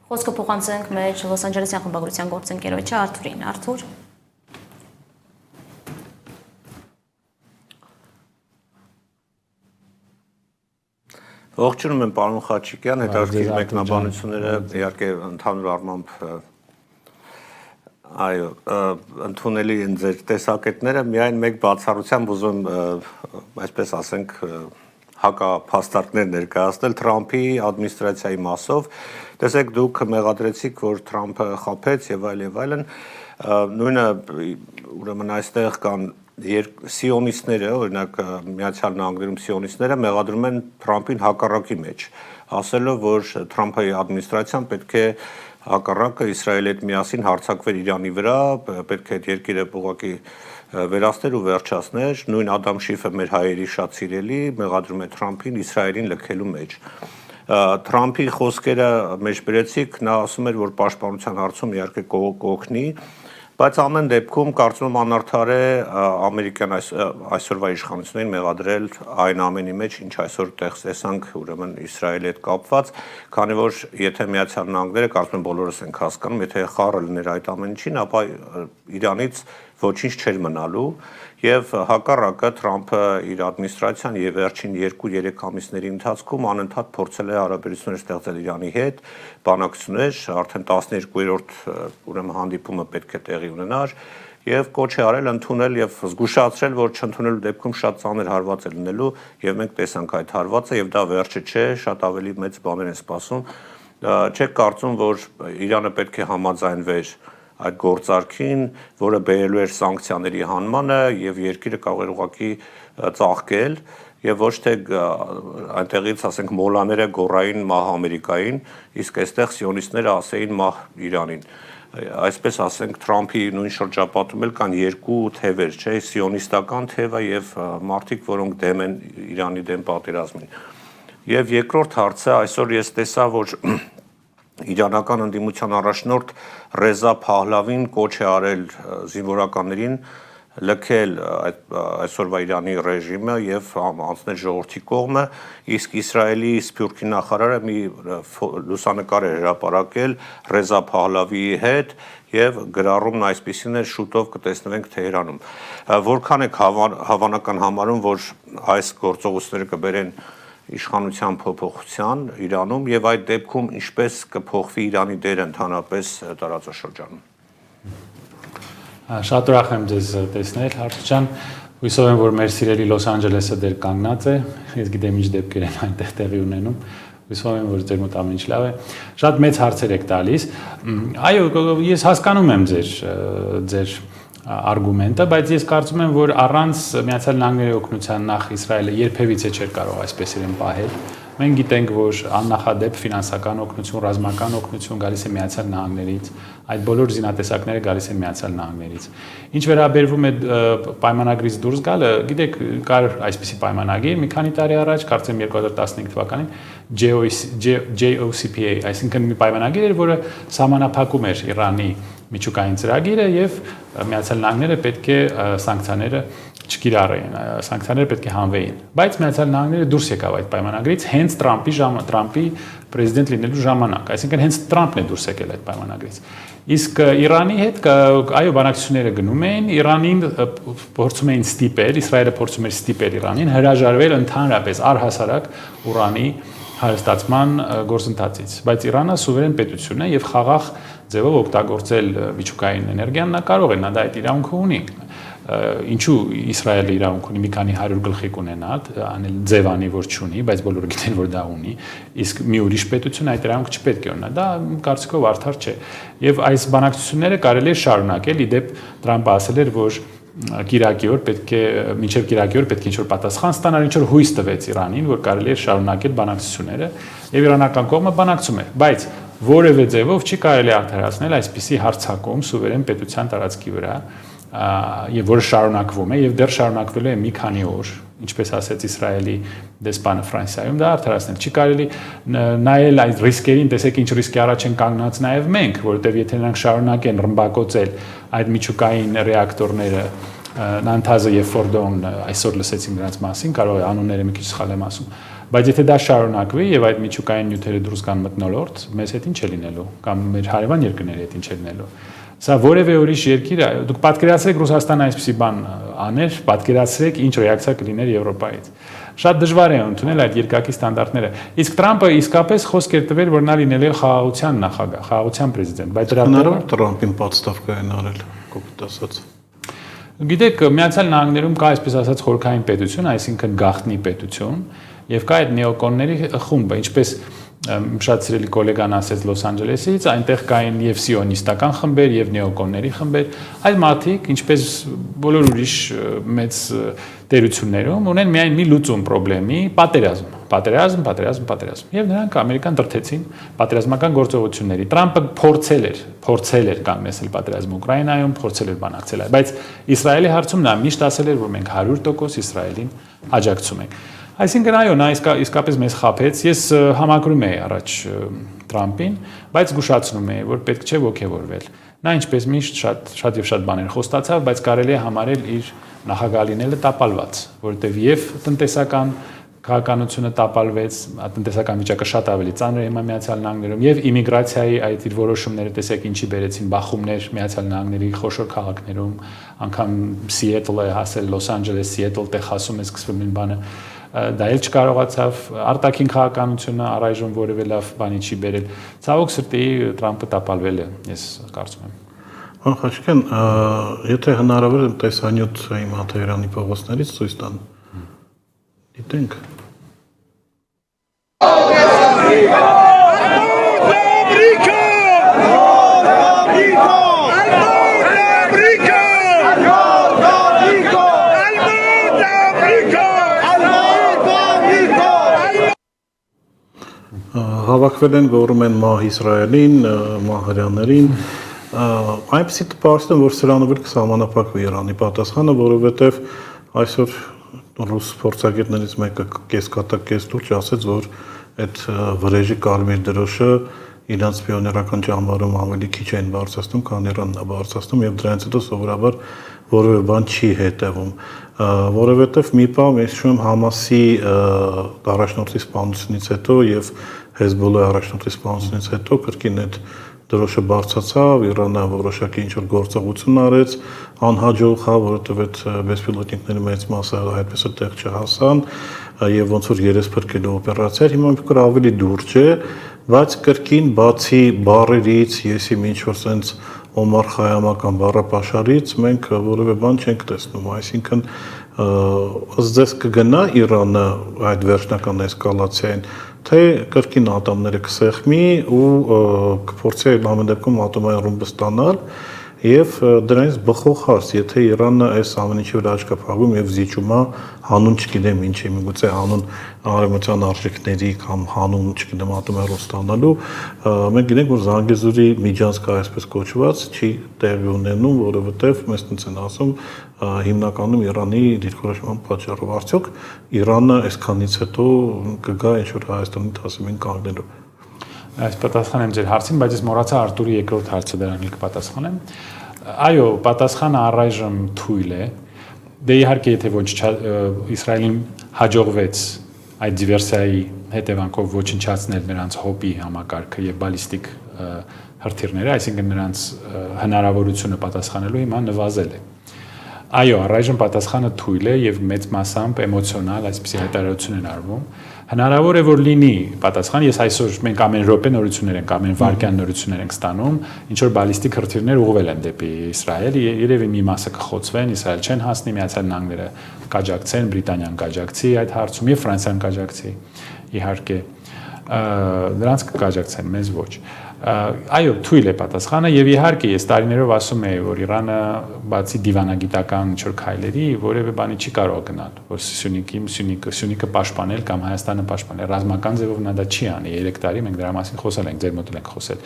Խոսքը փոխանցենք մեր Լոս Անջելեսյան խմբագրության գործընկերոջը Արթուրին։ Արթուր։ Ողջունում եմ պարոն Խաչիկյան, հետաքրքիր մեկնաբանությունները իհարկե ընդհանուր առմամբ այո, ընդունելի են ձեր տեսակետները, միայն մեկ բացառությամբ ուզում այսպես ասենք հակափաստարկներ ներկայացնել Թրամփի ադմինիստրացիայի մասով։ Տեսեք, դուք մեղադրեցիք, որ Թրամփը խաբեց եւ այլն, նույնը ուրեմն այստեղ կան սիոնիստները, օրինակ Միացյալ Նահանգներում սիոնիստները մեղադրում են Թրամփին հակառակի մեջ, ասելով, որ Թրամփի ադմինիստրացիան պետք է հակառակը Իսրայելի հետ միասին հարձակվեր Իրանի վրա, պետք է այդ երկիրը ուղղակի վերացներ ու վերջացներ, նույն Ադամ Շիֆը մեր հայերի շատ սիրելի մեղադրում է Թրամփին Իսրայելին լքելու մեջ։ Թրամփի խոսքերը մեջ բերեցիք, նա ասում էր, որ պաշտպանության հարցում իհարկե կօգնի, բայց ամեն դեպքում կարծում եմ անարդար է ամերիկյան այսօրվա իշխանություններին մեղադրել այն ամենի մեջ, ինչ այսօր տեսանք ուրեմն Իսրայելի հետ կապված, քանի որ եթե Միացյալ Նահանգները կարծում եմ բոլորս ենք հասկանում, եթե խառը լիներ այդ ամեն ինչին, ապա Իրանից ոչինչ չէր մնալու եւ հակառակը Թրամփը իր ադմինիստրացիան եւ վերջին 2-3 ամիսների ընթացքում անընդհատ փորձել է հարաբերություններ ստեղծել Իրանի հետ, բանակցություններ, արդեն 12-րդ ուրեմն հանդիպումը պետք է տեղի ունենար եւ կոչ է արել ընդունել եւ զգուշացրել, որ չընդունելու դեպքում շատ ծանր հարված է լինելու եւ մենք տեսանք այդ հարվածը եւ դա վերջը չէ, շատ ավելի մեծ բաներ են սպասում։ Չեք կարծում, որ Իրանը պետք է համաձայնվեր այդ գործարքին, որը բերելու էր սանկցիաների հանմանը եւ երկիրը կարող էր ուղղակի ծաղկել եւ ոչ թե այնտեղից ասենք մոլաները գորային մահ Ամերիկային, իսկ այստեղ սիոնիստները ասեին մահ Իրանին։ Այսպես ասենք Թրամփի նույն շրջապատում էլ կան երկու թևեր, չէ, սիոնիստական թևը եւ մարդիկ, որոնք դեմ են Իրանի դեմ պատերազմին։ Եվ երկրորդ հարցը, այսօր ես տեսա, որ իրանական ընդդիմության առաջնորդ Ռեզա Փահլավին կոչ է արել զինվորականներին լքել այսօրվա Իրանի ռեժիմը եւ անցնել ժողովրդի կողմը, իսկ Իսրայելի Սփյուռքի նախարարը մի լուսանկար է հրապարակել Ռեզա Փահլավիի հետ եւ գրառումն այսպեսին է շուտով կտեսնվենք Թեհրանում։ Որքան եք հավանական համարում, որ այս գործողությունները կբերեն իշխանության փոփոխության Իրանում եւ այդ դեպքում ինչպես կփոխվի Իրանի դերը ընդհանրապես տարածաշրջանում։ Շատ ուրախ եմ ձեզ տեսնել, Արթուր ջան, հույսով եմ, որ մեր սիրելի Լոս Անջելեսը դեռ կանգնած է, ես գիտեմ ինչ դեպքեր են այնտեղ տեղի ունենում, հույսով եմ, որ ձեր մոտ ամեն ինչ լավ է, շատ մեծ հարցեր եք տալիս, այո, ես հասկանում եմ ձեր արգումենտը, բայց ես կարծում եմ, որ առանց Միացյալ Նահանգների օգնության նախ Իսրայելը երբևիցե չէր կարող այսպես իրեն պահել։ Մենք գիտենք, որ աննախադեպ ֆինանսական օգնություն, ռազմական օգնություն գալիս է Միացյալ Նահանգներից, այդ բոլոր զինատեսակները գալիս են Միացյալ Նահանգներից։ Ինչ վերաբերվում է պայմանագրից դուրս գալը, գիտեք, կար այսպիսի պայմանագիր մի քանի տարի առաջ, կարծեմ 2015 թվականին JOCPA, այսինքն մի պայմանագիր էր, որը սահմանափակում էր Իրանի միջուկային ծրագիրը եւ Միացյալ Նահանգները պետք է սանկցիաները չկիրառեին, սանկցիաները պետք է հանվեին, բայց Միացյալ Նահանգները դուրս եկավ այդ պայմանագրից հենց Տրամպի պրեզիդենտ լինելու ժամանակ, այսինքն հենց Տրամպն է դուրս եկել այդ պայմանագրից։ Իսկ Իրանի հետ այո բանակցությունները գնում էին, Իրանին փորձում էին ստիպել, Իսրայելը փորձում էր ստիպել Իրանին հրաժարվել ընդհանրապես առհասարակ ուրանի հարստացման գործընթացից, բայց Իրանը սուվերեն պետություն է եւ խաղաղ ձևով օգտագործել միջուկային էներգիան նա կարող է, նա դա այդ իրավունքը ունի։ Ինչու Իսրայելը իրավունք ունի մի քանի 100 գլխիկ ունենալ, անել ձևանի որ չունի, բայց բոլորը գիտեն որ դա ունի, իսկ մի ուրիշ պետություն այդ իրավունքը չպետք է ունենա, դա կարծիքով արդար չէ։ Եվ այս բանակցությունները կարելի է շարունակել, իդեպ Տրամպը ասել էր, որ Կիրակի օր պետք է մինչև Կիրակի օր պետք է ինչ-որ պատասխան ստանալ, ինչ-որ հույս տվեց Իրանին, որ կարելի է շարունակել բանակցությունները, եւ իրանական կողմը բանակցում է, բայց որևէ ձևով չի կարելի արդարացնել այսպիսի հարձակում սուվերեն պետության տարածքի վրա, եւ որը շարունակվում է եւ դեռ շարունակվելու է մի քանի օր, ինչպես ասեց Իսրայելի դեսպանը Ֆրանսիայում, դա արդարացնել չի կարելի նայել այդ ռիսկերին, տեսեք ինչ ռիսկի առաջ են կանգնած նաեւ մենք, որովհետեւ եթե նրանք շարունակեն ռմբակոծել այդ միջուկային ռեակտորները Նանթազը եւ Ֆորդոն այսօր լսեցինք նրանց մասին, կարող է անունները մի քիչ սխալ եմ ասում, բայց եթե դա շարունակվի եւ այդ միջուկային նյութերը դուրս գան մթնոլորտ, մեզ հետ ինչ է լինելու կամ մեր հարևան երկրների հետ ինչ է լինելու։ Սա որևէ ուրիշ երկիր է, դուք պատկերացրեք Ռուսաստանը այսպիսի բան աներ, պատկերացրեք ինչ ռեակցիա կլիներ Եվրոպայից։ Շատ դժվար է ընդունել այդ երկակի ստանդարտները։ Իսկ Տրամպը իսկապես խոսք էր տվել, որ նա լինել է խաղաղության նախագահ, խաղաղության պրեզիդենտ, բայց դրա հնարավոր Տրամպին պատստավ կային արել, կոպիտ ասած։ Գիտեք, Միացյալ Նահանգներում կա այսպես ասած խորքային պետություն, այսինքն գաղտնի պետություն, եւ կա այդ նեոկոնների խումբը, ինչպես շատ սիրելի գոլեգան ասեց Լոս Անջելեսից, այնտեղ կային եւ սիոնիստական խմբեր եւ նեոկոնների խմբեր, այդ մարդիկ, ինչպես բոլոր ուրիշ մեծ տերություններում, ունեն միայն մի լուծում խնդրի, պատերազմ, եւ նրանք ամերիկան դրթեցին պատերազմական գործողությունների։ Տրամպը փորձել էր կանգնեցնել պատերազմը Ուկրաինայում, փորձել էր բանակցել, բայց Իսրայելի հարցում նա միշտ ասել էր, որ մենք 100% Իսրայելին աջակցում ենք։ Այսինքն այո, նա իսկապես մեզ խաբեց, ես համակրում եի առաջ Տրամպին, բայց զգուշացնում եի, որ պետք չէ ոգևորվել։ Նա ինչպես միշտ շատ եւ շատ բաներ խոստացավ, բայց կարելի է համարել իր նախագահ լինելը տապալված, որովհետեւ եւ տնտեսական քաղաքականությունը տապալվեց, տնտեսական վիճակը շատ ավելի ծանր է հիմա Միացյալ Նահանգներում եւ իմիգրացիայի այդ իր որոշումները տեսեք ինչի բերեցին բախումներ Միացյալ Նահանգների խոշոր քաղաքներում, անգամ Սիեթլը հասել, Լոս Անջելես, Սիեթլ, Տեխասում է սկսվում այն բանը, դա էլ չկարողացավ, արտաքին քաղաքականությունը առայժմ որևէ լավ բանի չի բերել։ Ցավոք սրտի Տրամպը տապալվել է, ես կարծում եմ։ Պարոն Խաչիկյան, եթե հնարավոր է տեսանյութ հիմա Թեհրանի փողոցներից ցույց տան։ Գիտենք։ Հավաքվել են, գոռում են մահ Իսրայելին, մահ հրեաներին, այնպեսի տպավորություն է, որ սրանով էլ կսահմանափակվի Իրանի պատասխանը, որովհետև այսօր ռուս փորձագետներից մեկը կես կատակ կես լուրջ ասեց, որ այդ վրեժի կարմիր դրոշը իրանց պիոներական ճամբարում ավելի քիչ են բարձրացնում, քան Իրանն է բարձրացնում եւ դրանից հետո սովորաբար որևէ բան չի հետևում, որովհետեւ մի բան ես հիշում Համասի առաջնորդի սպանությունից հետո եւ Հեզբոլլահի առաջնորդի սպանությունից հետո կրկին այդ դրոշը բարձրացավ, Իրանը որոշակի ինչ-որ գործողություն արեց, անհաջող, որովհետև այդ բեսպիլոտնիկների մեծ մասը այդպես այդտեղ չհասան եւ ոնց որ երես փրկելու օպերացիա, հիմա մի փոքր ավելի լուրջ է, բայց կրկին բացի բառերից, եսի ինչ-որ sense Օմար Խայամական բառապաշարից մենք որևէ բան չենք տեսնում, այսինքն ըստ ձեզ կգնա Իրանը այդ վերջնական էսկալացիային, թե կրկին ատոմները կսեղմի ու կփորձի ամեն դեպքում ատոմային ռումբ ստանալ եւ դրանից բխող հարց, եթե Իրանը այս ամեն ինչի վրա աչք է փակում եւ զիջում է հանուն չգիտեմ ինչի, միգուցե հանուն արևմտյան արժեքների կամ հանուն չգիտեմ ատոմերով ստանալու, մենք գիտենք, որ Զանգեզուրի միջանցքը այսպես կոչված չի տեղի ունենում, որովհետեւ մեզ տենց են ասում հիմնականում Իրանի դիրքորոշման պատճառով։ Արդյոք Իրանը այսքանից հետո կգա ինչ-որ Հայաստանի դասին կանգնելու։ Այս պատասխանեմ ձեր հարցին, բայց ես մոռացա Արտուրի երկրորդ հարցը դրան կպատասխանեմ։ Այո, պատասխանը առայժմ թույլ է։ Դե իհարկե, եթե ոչ Իսրայելին հաջողվեց այդ դիվերսիայի հետևանքով ոչնչացնել նրանց հոպի համակարգը եւ բալիստիկ հրթիռները, այսինքն նրանց հնարավորությունը պատասխանելու հիմա նվազել է։ Այո, առայժմ պատասխանը թույլ է եւ մեծ մասամբ էմոցիոնալ, այսպիսի հայտարարություն են արվում։ Հնարավոր է որ լինի պատասխան, ես այսօր մենք ամեն րոպե նորություններ ենք, ամեն վայրկյան նորություններ ենք ստանում, ինչ որ բալիստիկ հրթիռներ ուղղվել են դեպի Իսրայել, երևի մի մասը կխոցվեն, Իսրայել չեն հասնի, Միացյալ Նահանգները կաջակցեն, Բրիտանիան կաջակցի այդ հարցում եւ Ֆրանսիան կաջակցի, իհարկե, նրանց կաջակցեն, մեզ ոչ։ Այո, թույլ է պատասխանը եւ իհարկե ես տարիներով ասում եի, որ Իրանը բացի դիվանագիտական ինչ-որ քայլերի որևէ բանի չի կարող գնալ, որ Սյունիքը պաշտպանել կամ Հայաստանը պաշտպանել, ռազմական ձևով նա դա չի անի։ 3 տարի մենք դրա մասին խոսել ենք, ձեր մոտ ենք խոսել,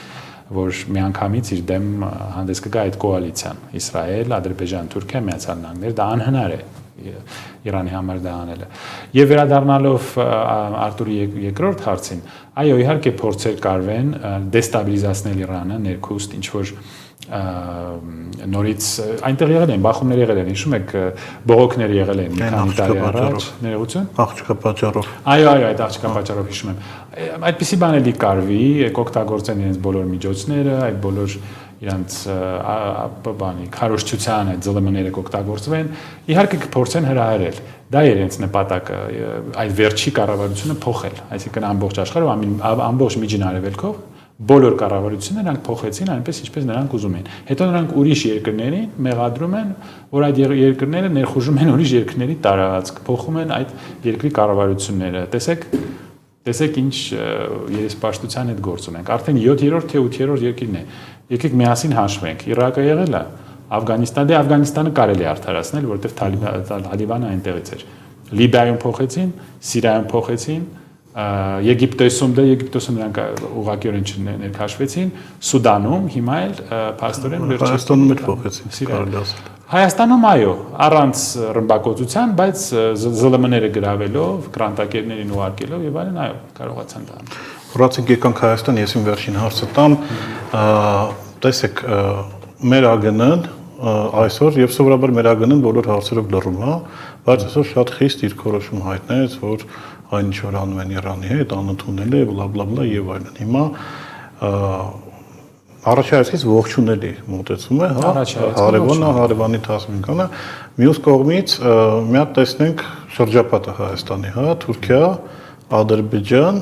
որ միանգամից իր դեմ հանդես կգա այդ կոալիցիան՝ Իսրայել, Ադրբեջան, Թուրքիա, Միացյալ Նահանգներ, դա անհնար է Իրանի համար դա անելը։ Եվ վերադառնալով Արտուրի երկրորդ հարցին, այո, իհարկե փորձեր կարվեն դեստաբիլիզացնել Իրանը, ներքուստ ինչ որ նորից այնտեղ եղել են, բախումներ եղել են, հիշում եք, բողոքներ եղել են մի քանի տարի առաջ, ներողություն։ Աղջկա պատճառով։ Այո, այդ աղջկա պատճառով հիշում եմ։ Այդպիսի բաներ դի կարվի, կօգտագործեն իրենց բոլոր միջոցները, այդ բոլոր իրանց բանի քարոշչության այդ ԶԼՄ-ները կօգտագործվեն, իհարկե կփորձեն հրահրել։ Դա է իրենց նպատակը, այդ վերջի կառավարությունը փոխել, այսինքն ամբողջ աշխարհով, ամբողջ միջին արևելքով բոլոր կառավարությունները նրանք փոխեցին այնպես ինչպես նրանք ուզում են։ Հետո նրանք ուրիշ երկրներին մեղադրում են, որ այդ երկրները ներխուժում են ուրիշ երկրների տարածք, փոխում են այդ երկրի կառավարությունները։ Տեսեք ինչ երեսպաշտության հետ գործ ունենք։ Արդեն 7-րդ թե 8-րդ երկիրն է։ Եկեք միասին հաշվենք։ Իրաքը եղել է, Աֆղանստանը կարելի է արդարացնել, որովհետև Թալիբանը այնտեղից էր։ Լիբիայում փոխեցին, Սիրիայում փոխեցին, Եգիպտոսում նրանք ուղղակիորեն չներքաշվեցին, Սուդանում հիմա էլ փաստորեն վերջին Հայաստանում էլ փոխեցին, կարելի ասել։ Հայաստանում այո, առանց ռմբակոծության, բայց ԶԼՄ-ները գրավելով, գրանտակերներին ուղարկելով եւ այլն, այո, կարողացան դա անել։ Հրացինք եկանք Հայաստան, ես իմ վերջին հարցը տամ, տեսեք, մեր ԱԳՆ-ն այսօր եւ սովորաբար մեր ԱԳՆ-ն բոլոր հարցերով լռում է, բայց այսօր շատ խիստ դիրքորոշում հայտնեց, որ այն ինչ որ անում են Իրանի հետ, անընդունել է, բլա եւ այլն։ Հիմա առաջայցից ողջունելի մոտեցում է, հա, հարևանի թասմիկանը, մյուս կողմից մի հատ տեսնենք շրջապատը Հայաստանի, հա, Թուրքիա, Ադրբեջան,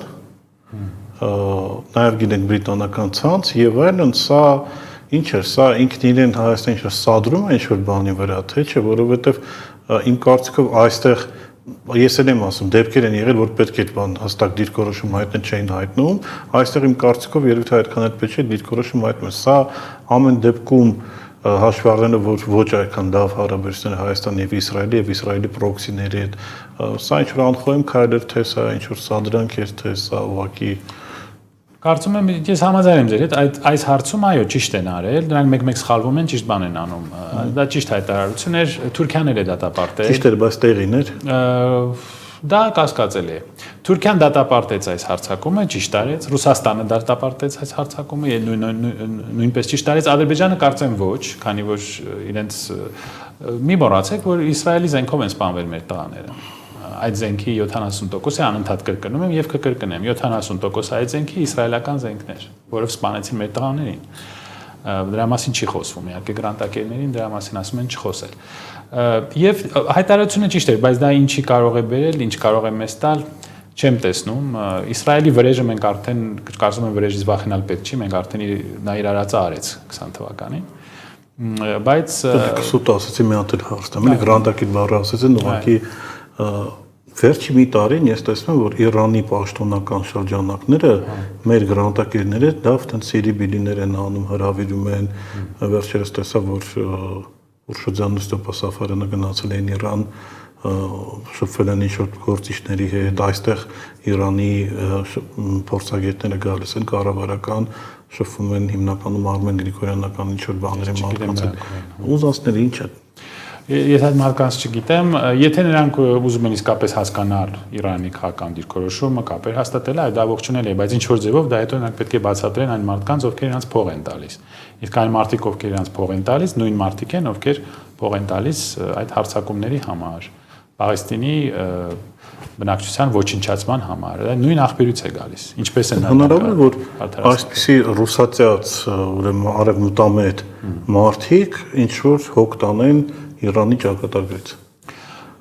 նաև գիտենք բրիտանական ցանց եւ այլն, սա ինչ է, սա ինքն իրեն Հայաստանը ինչ-որ սադրում է ինչ-որ բանի վրա, թե չէ, որովհետեւ իմ կարծիքով այստեղ ես եմ ասում, դեպքեր են եղել, որ պետք է բան հստակ դիրքորոշում հայտնել չէին հայտնում, այստեղ իմ կարծիքով երևի թե այդքան էլ պետք է դիրքորոշում հայտնել, սա ամեն դեպքում հաշվի առնելով, որ ոչ այդքան լավ հարաբերություններ Հայաստանի եւ Իսրայելի պրոքսիների հետ, սա ինչ-որ անխոհեմ քայլ էր, թե սա ինչ-որ սադրանք էր, թե սա ուղղակի Կարծում եմ, ես համաձայն եմ ձեր հետ, այս հարցում այո, ճիշտ են արել, դրանք մեկ-մեկ սխալվում են, ճիշտ բան են անում։ Դա ճիշտ հայտարարություն էր, Թուրքիան էլ է դատապարտել։ Ճիշտ էր, բայց տեղին էր։ Դա կասկածելի է։ Թուրքիան դատապարտեց այս հարձակումը, ճիշտ արեց, Ռուսաստանը դատապարտեց այս հարձակումը, նույնպես ճիշտ արեց, Ադրբեջանը կարծեմ ոչ, քանի որ իրենց մի մոռացեք, որ Իսրայելի զենքով են սպանվել մեր տղաները։ Այդ զենքի 70%-ը անընդհատ կրկնում եմ եւ կկրկնեմ 70% այդ զենքի իսրայելական զենքներ, որով սպանեցին մեր տղաներին։ Դրա մասին չի խոսվում, իհարկե գրանտակերներին դրա մասին ասում են չխոսել։ Եվ հայտարարությունը ճիշտ էր, բայց դա ինչի կարող է բերել, ինչ կարող է մեզ տալ, չեմ տեսնում։ Իսրայելի վրեժը մենք արդեն կարծում եմ վրեժից վախենալ պետք չի, մենք արդեն նա իր արածը արեց 20 թվականին։ Բայց սուտ ասեցի մի հատ էլ հարցնեմ, էլի գրանտակիր բառը ասեցին, ուղղակի վերջի մի տարին ես տեսնում եմ, որ Իրանի պաշտոնական շրջանակները մեր գրանտակերները լավ տենց սիրիբիլիներ են անում, հրավիրում են, վերջերս տեսա, որ Ուրշուդյանը Ստեփա Սաֆարյանը գնացել են Իրան, շփվել են ինչ-որ գործիչների հետ, այստեղ Իրանի փորձագետները գալիս են կառավարական, շփվում են հիմնականում Արմեն Գրիգորյանական ինչ-որ բաների մարդկանց ուզածները ինչ է։ Ես այդ մարդկանց չգիտեմ, եթե նրանք ուզում են իսկապես հասկանալ Իրանի քաղաքական դիրքորոշումը, կապեր հաստատել, այդ դա ողջունել է, բայց ինչ որ ձևով դա հետո նրանք պետք է բացատրեն այն մարդկանց, ովքեր իրենց փող են տալիս։ Իսկ այն մարդիկ, ովքեր իրենց փող են տալիս, նույն մարդիկ են, ովքեր փող են տալիս այդ հարձակումների համար, Պաղեստինի բնակչության ոչնչացման համար։ Դա նույն աղբյուրից է գալիս։ Ինչպես են հնարավոր է, որ այսպիսի ռուսացիած, ուրեմն արևմուտամետ մարդիկ ինչ որ հոգ տանեն Իրանի ճակատագրից։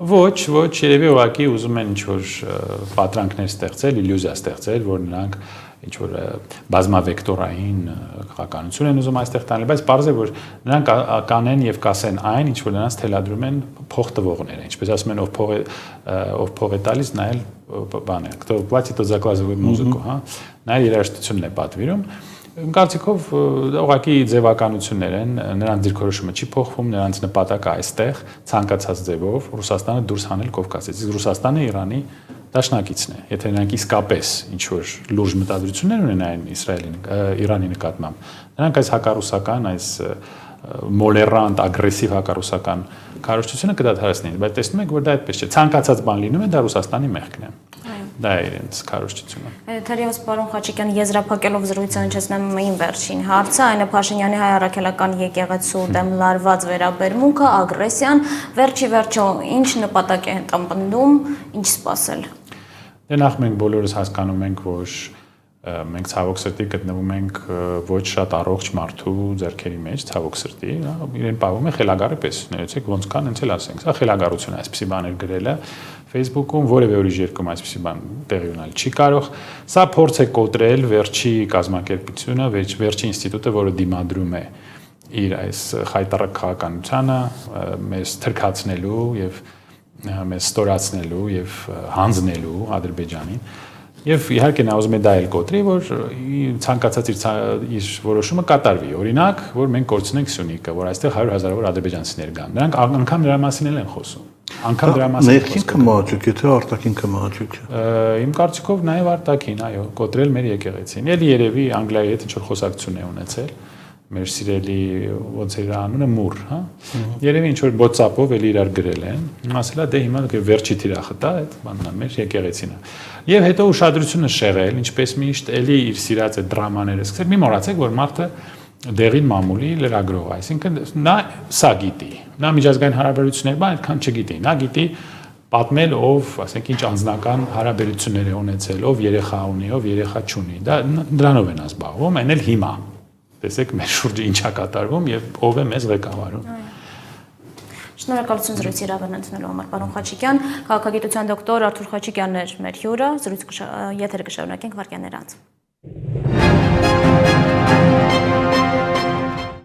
Ոչ, երևի ուղղակի ուզում են ինչ-որ պատրանքներ ստեղծել, իլյուզիա ստեղծել, որ նրանք ինչ-որ բազմավեկտորային քաղաքականություն են ուզում այստեղ տանել, բայց պարզ է, որ նրանք կանեն եւ կասեն այն, ինչ որ նրանց թելադրում են փող տվողները, ինչպես ասում են, ով փող է տալիս, նայել բան է, кто платит, тот заказывает музыку, հա, նայել երաժշտությունն է պատվիրում։ Իմ կարծիքով ուղղակի ձևականություններ են, նրանց դիրքորոշումը չի փոխվում, նրանց նպատակը այստեղ ցանկացած ձևով Ռուսաստանը դուրս հանել Կովկասից։ Իսկ Ռուսաստանը Իրանի դաշնակիցն է։ Եթե նրանք իսկապես ինչ որ լուրջ մտադրություններ ունենային Իրանի նկատմամբ, նրանք այս հակառուսական, այս մոլերանտ, ագրեսիվ հակառուսական քարոզչությունը կդադարեցնեին, բայց տեսնում եք, որ դա այդպես չէ։ Ցանկացած բան լինում է, դա Ռուսաստանի մեղքն է։ Դա է իրենց քարոզչությունը։ Թերևս պարոն Խաչիկյան եզրափակելով զրույցը հնչեցնեմ իմ վերջին հարցը, այն է Փաշինյանի հայ առաքելական եկեղեցու դեմ լարված վերաբերմունքը, ագրեսիան, վերջի վերջո ինչ նպատակ է հետապնդում, ինչ սպասել։ Դե նախ մենք բոլորս հասկանում ենք, որ մենք ցավոք սրտի գտնվում ենք ոչ շատ առողջ մարդու ձեռքերի մեջ, ցավոք սրտի, իրեն պահում է խելագարի պես, ներեցեք ոնց կան, հենց էլ ասենք, սա խելագարություն է, այսպեսի բաներ գրելը Facebook-ում, որևէ ուրիշ երկրում այսպեսի բան տեղի ունենալ չի կարող։ Սա փորձ է կոտրել վերջի կազմակերպությունը, վերջի ինստիտուտը, որը դիմադրում է իր այս խայտառակ քաղաքականությանը, մեզ թրքացնելու եւ մեզ ստորացնելու եւ հանձնելու Ադրբեջանին։ Եվ իհարկե նա ուզում է դա էլ կոտրի, որ ցանկացած իր որոշումը կատարվի։ Օրինակ, որ մենք կորցնենք Սյունիքը, որ այստեղ 100,000-ավոր ադրբեջանցիներ կան։ Նրանք անգամ դրա մասին են խոսում։ Անգամ դրա մասին։ Ներքին կմահաճուկ, եթե արտաքին կմահաճուկ է։ Իմ կարծիքով նաև արտաքին, այո, կոտրել մեր եկեղեցին։ Էլի երևի Անգլիայի հետ ինչ-որ խոսակցություն է ունեցել։ Մեր սիրելի ոնց է իր անունը Մուր, հա։ Երևի ինչ որ WhatsApp-ով էլի իրար գրել են։ Ասելա դե հիմա վերջի թիրախը տա, այդ բանն է մեր եկեղեցին է։ Եվ հետո ուշադրությունը շեղել, ինչպես միշտ էլի իր սիրած այդ դրամաները սկսել։ Մի մոռացեք, որ մարդը դեղին մամուլի լրագրող է, այսինքն նա սա գիտի։ Նա միջազգային հարաբերություններ բան այդքան չգիտի։ Նա գիտի պատմել ով, ասենք ինչ անձնական հարաբերություններ է ունեցել, ով երեխա ունի, ով երեխա չունի։ Դա դրանով են զբաղվում, այն էլ հիմա։ Տեսեք մեր շուրջը ինչա կատարվում եւ ով է մեզ ղեկավարում։ Շնորհակալություն զրույցի հրավերն ընդունելու համար, պարոն Խաչիկյան, քաղաքագիտության դոկտոր Արթուր Խաչիկյանն էր մեր հյուրը, զրույցը եթերը կշարունակենք վայրկյաններ անց։